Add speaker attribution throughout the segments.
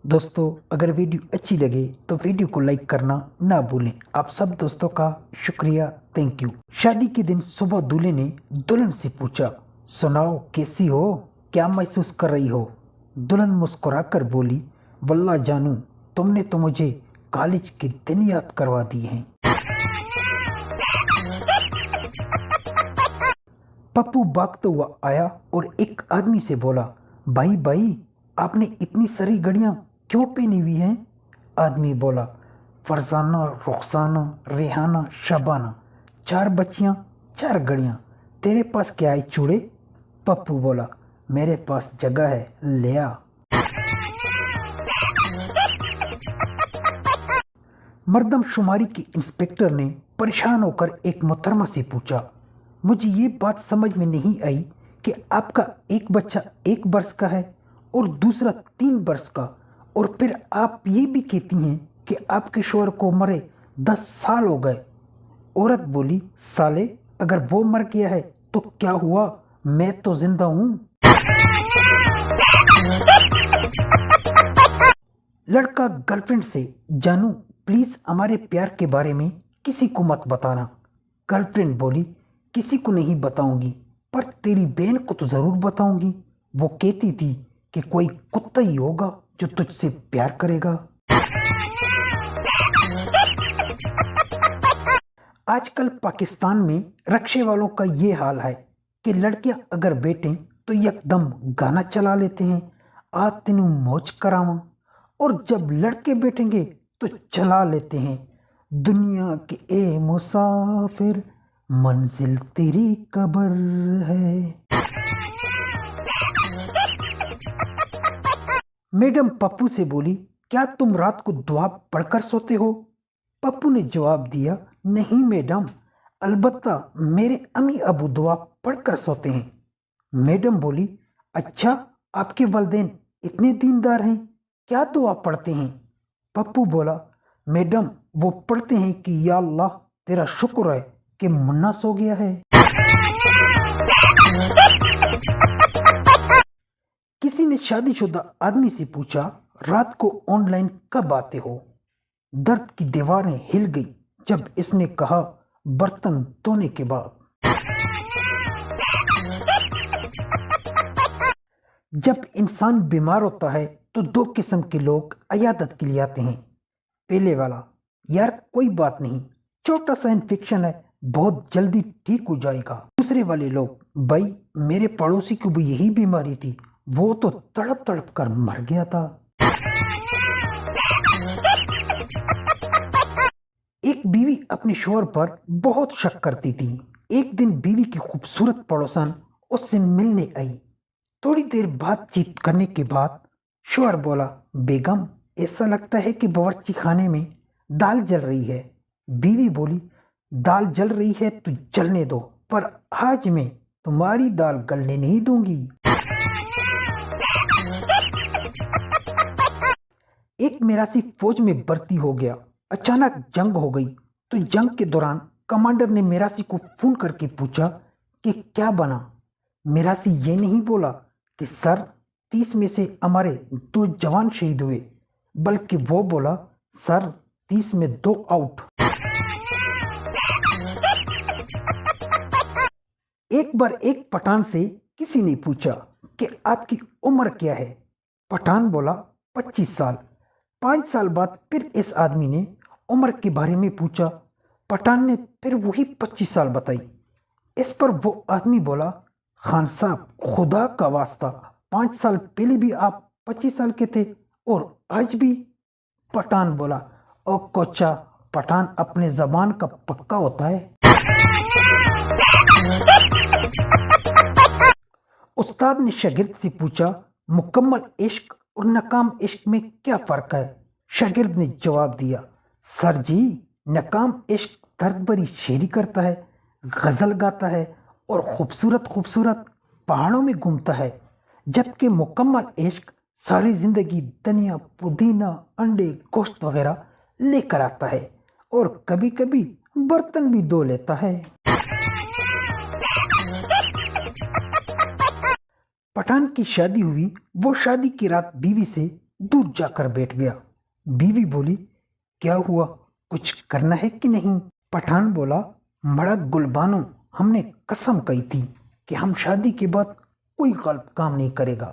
Speaker 1: दोस्तों अगर वीडियो अच्छी लगे तो वीडियो को लाइक करना ना भूलें। आप सब दोस्तों का शुक्रिया, थैंक यू। शादी के दिन सुबह दूल्हे ने दुल्हन से पूछा, सुनाओ कैसी हो, क्या महसूस कर रही हो। दुल्हन मुस्कुराकर बोली, वल्लाह जानू तुमने तो मुझे कॉलेज के दिन याद करवा दिए हैं। पप्पू भागता हुआ आया और एक आदमी से बोला, भाई भाई आपने इतनी सारी घड़ियां क्यों पहनी हुई हैं। आदमी बोला, फरजाना, रुखसाना, रेहाना, शबाना, 4 बच्चियां 4 घड़ियां। तेरे पास क्या है चूड़े। पप्पू बोला, मेरे पास जगह है, ले आ। मर्दमशुमारी के इंस्पेक्टर ने परेशान होकर एक मोहतरमा से पूछा, मुझे ये बात समझ में नहीं आई कि आपका एक बच्चा 1 वर्ष का है और दूसरा 3 वर्ष का, और फिर आप ये भी कहती हैं कि आपके शौहर को मरे 10 साल हो गए। औरत बोली, साले अगर वो मर गया है तो क्या हुआ, मैं तो जिंदा हूं। लड़का गर्लफ्रेंड से, जानू प्लीज हमारे प्यार के बारे में किसी को मत बताना। गर्लफ्रेंड बोली, किसी को नहीं बताऊंगी, पर तेरी बहन को तो जरूर बताऊंगी। वो कहती थी कि कोई कुत्ता ही होगा जो तुझसे प्यार करेगा। आजकल पाकिस्तान में रक्शे वालों का ये हाल है कि लड़कियां अगर बैठें तो एकदम गाना चला लेते हैं, आ तेनू मौज करावा, और जब लड़के बैठेंगे तो चला लेते हैं, दुनिया के ए मुसाफिर मंजिल तेरी कब्र है। मैडम पप्पू से बोली, क्या तुम रात को दुआ पढ़कर सोते हो। पप्पू ने जवाब दिया, नहीं मैडम, अलबत्ता मेरे अम्मी अबू दुआ पढ़कर सोते हैं। मैडम बोली, अच्छा आपके वालिदैन इतने दीनदार हैं, क्या दुआ पढ़ते हैं। पप्पू बोला, मैडम वो पढ़ते हैं कि या अल्लाह तेरा शुक्र है कि मुन्ना सो गया है। किसी ने शादीशुदा आदमी से पूछा, रात को ऑनलाइन कब आते हो। दर्द की दीवारें हिल गई जब इसने कहा, बर्तन धोने के बाद। जब इंसान बीमार होता है तो 2 किस्म के लोग इयादत के लिए आते हैं। पहले वाला, यार कोई बात नहीं, छोटा सा इन्फेक्शन है, बहुत जल्दी ठीक हो जाएगा। दूसरे वाले लोग, भाई मेरे पड़ोसी को भी यही बीमारी थी, वो तो तड़प तड़प कर मर गया था। एक बीवी अपने शौहर पर बहुत शक करती थी। एक दिन बीवी की खूबसूरत पड़ोसन उससे मिलने आई। थोड़ी देर बातचीत करने के बाद शौहर बोला, बेगम ऐसा लगता है कि बावर्ची खाने में दाल जल रही है। बीवी बोली, दाल जल रही है तो जलने दो, पर आज मैं तुम्हारी दाल गलने नहीं दूंगी। एक मिरासी फौज में भर्ती हो गया। अचानक जंग हो गई तो जंग के दौरान कमांडर ने मिरासी को फोन करके पूछा कि क्या बना। मिरासी ये नहीं बोला कि सर 30 में से हमारे 2 जवान शहीद हुए, बल्कि वो बोला, सर 30 में 2 आउट। एक बार एक पठान से किसी ने पूछा कि आपकी उम्र क्या है। पठान बोला, 25 साल। 5 साल बाद फिर इस आदमी ने उम्र के बारे में पूछा। पठान ने फिर वही 25 साल बताई। इस पर वो आदमी बोला, खान साहब खुदा का वास्ता, 5 साल पहले भी आप 25 साल के थे और आज भी। पठान बोला, ओ कोचा, पठान अपने जबान का पक्का होता है। उस्ताद ने शागिर्द से पूछा, मुकम्मल इश्क और नाकाम इश्क में क्या फर्क है। शागिर्द ने जवाब दिया, सर जी नाकाम इश्क दर्द भरी शेरी करता है, गजल गाता है और खूबसूरत खूबसूरत पहाड़ों में घूमता है, जबकि मुकम्मल इश्क सारी जिंदगी धनिया, पुदीना, अंडे, गोश्त वगैरह लेकर आता है और कभी कभी बर्तन भी धो लेता है। पठान की शादी हुई। वो शादी की रात बीवी से दूर जाकर बैठ गया। बीवी बोली, क्या हुआ, कुछ करना है कि नहीं? पठान बोला, मड़ा गुलबानो, हमने कसम कही थी कि हम शादी के बाद कोई गलत काम नहीं करेगा।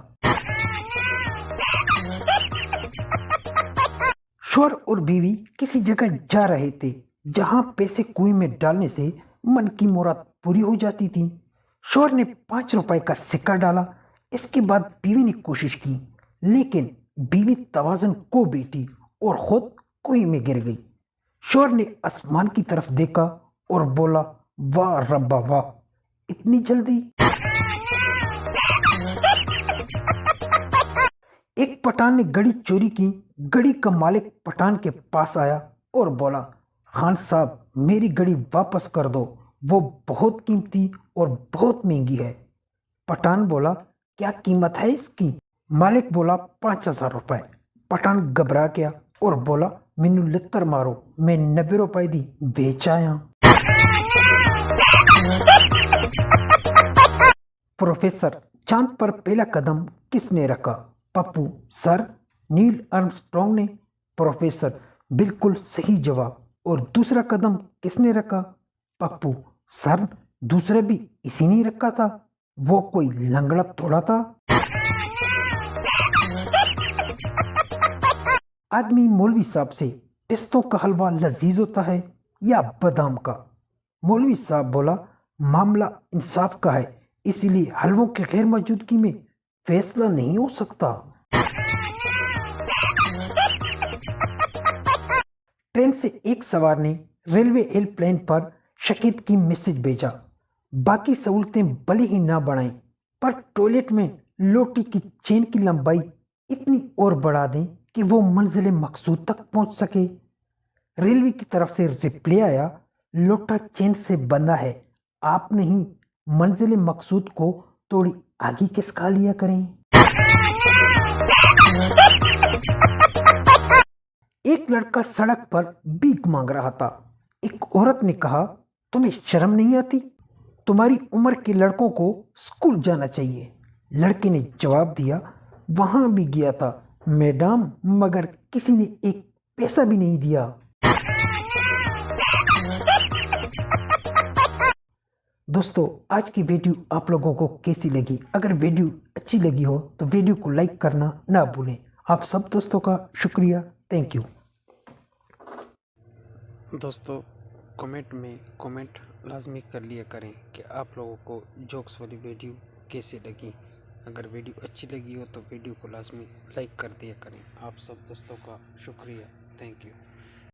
Speaker 1: शौहर और बीवी किसी जगह जा रहे थे जहां पैसे कुएं में डालने से मन की मुराद पूरी हो जाती थी। शौहर ने 5 रुपए का सिक्का डाला। इसके बाद बीवी ने कोशिश की, लेकिन बीवी तवाज़ुन खो बैठी और खुद कुएं में गिर गई। शौहर ने आसमान की तरफ देखा और बोला, वाह रब्बा वाह, इतनी जल्दी। एक पठान ने घड़ी चोरी की। घड़ी का मालिक पठान के पास आया और बोला, खान साहब, मेरी घड़ी वापस कर दो, वो बहुत कीमती और बहुत महंगी है। पठान बोला, क्या कीमत है इसकी? मालिक बोला, 5,000 रुपए। पठान घबरा गया और बोला, मैनू लित्तर मारो, मैं 90 रुपए दी बेच आया। प्रोफेसर, चांद पर पहला कदम किसने रखा? पप्पू, सर, नील आर्मस्ट्रॉन्ग ने। प्रोफेसर, बिल्कुल सही जवाब। और दूसरा कदम किसने रखा? पप्पू, सर, दूसरा भी इसी ने रखा था, वो कोई लंगड़ा थोड़ा था। आदमी मौलवी साहब से, पिस्तों का हलवा लजीज होता है या बादाम का? मौलवी साहब बोला, मामला इंसाफ का है, इसीलिए हलवों की गैर मौजूदगी में फैसला नहीं हो सकता। ट्रेन से एक सवार ने रेलवे हेल्पलाइन पर शिकायत की मैसेज भेजा। बाकी सहूलतें भले ही ना बढ़ाएं, पर टॉयलेट में लोटी की चेन की लंबाई इतनी और बढ़ा दें कि वो मंजिल मकसूद तक पहुंच सके। रेलवे की तरफ से रिप्लाई आया, लोटा चेन से बंधा है, आप नहीं, मंजिल मकसूद को थोड़ी आगे खिसका लिया करें। एक लड़का सड़क पर भीख मांग रहा था। एक औरत ने कहा, तुम्हें शर्म नहीं आती? तुम्हारी उम्र के लड़कों को स्कूल जाना चाहिए। लड़के ने जवाब दिया, वहां भी गया था मैडम, मगर किसी ने एक पैसा भी नहीं दिया। दोस्तों, आज की वीडियो आप लोगों को कैसी लगी? अगर वीडियो अच्छी लगी हो तो वीडियो को लाइक करना ना भूलें। आप सब दोस्तों का शुक्रिया, थैंक यू।
Speaker 2: दोस्तों, कमेंट में कमेंट लाजमी कर लिया करें कि आप लोगों को जोक्स वाली वीडियो कैसी लगी। अगर वीडियो अच्छी लगी हो तो वीडियो को लाजमी लाइक कर दिया करें। आप सब दोस्तों का शुक्रिया, थैंक यू।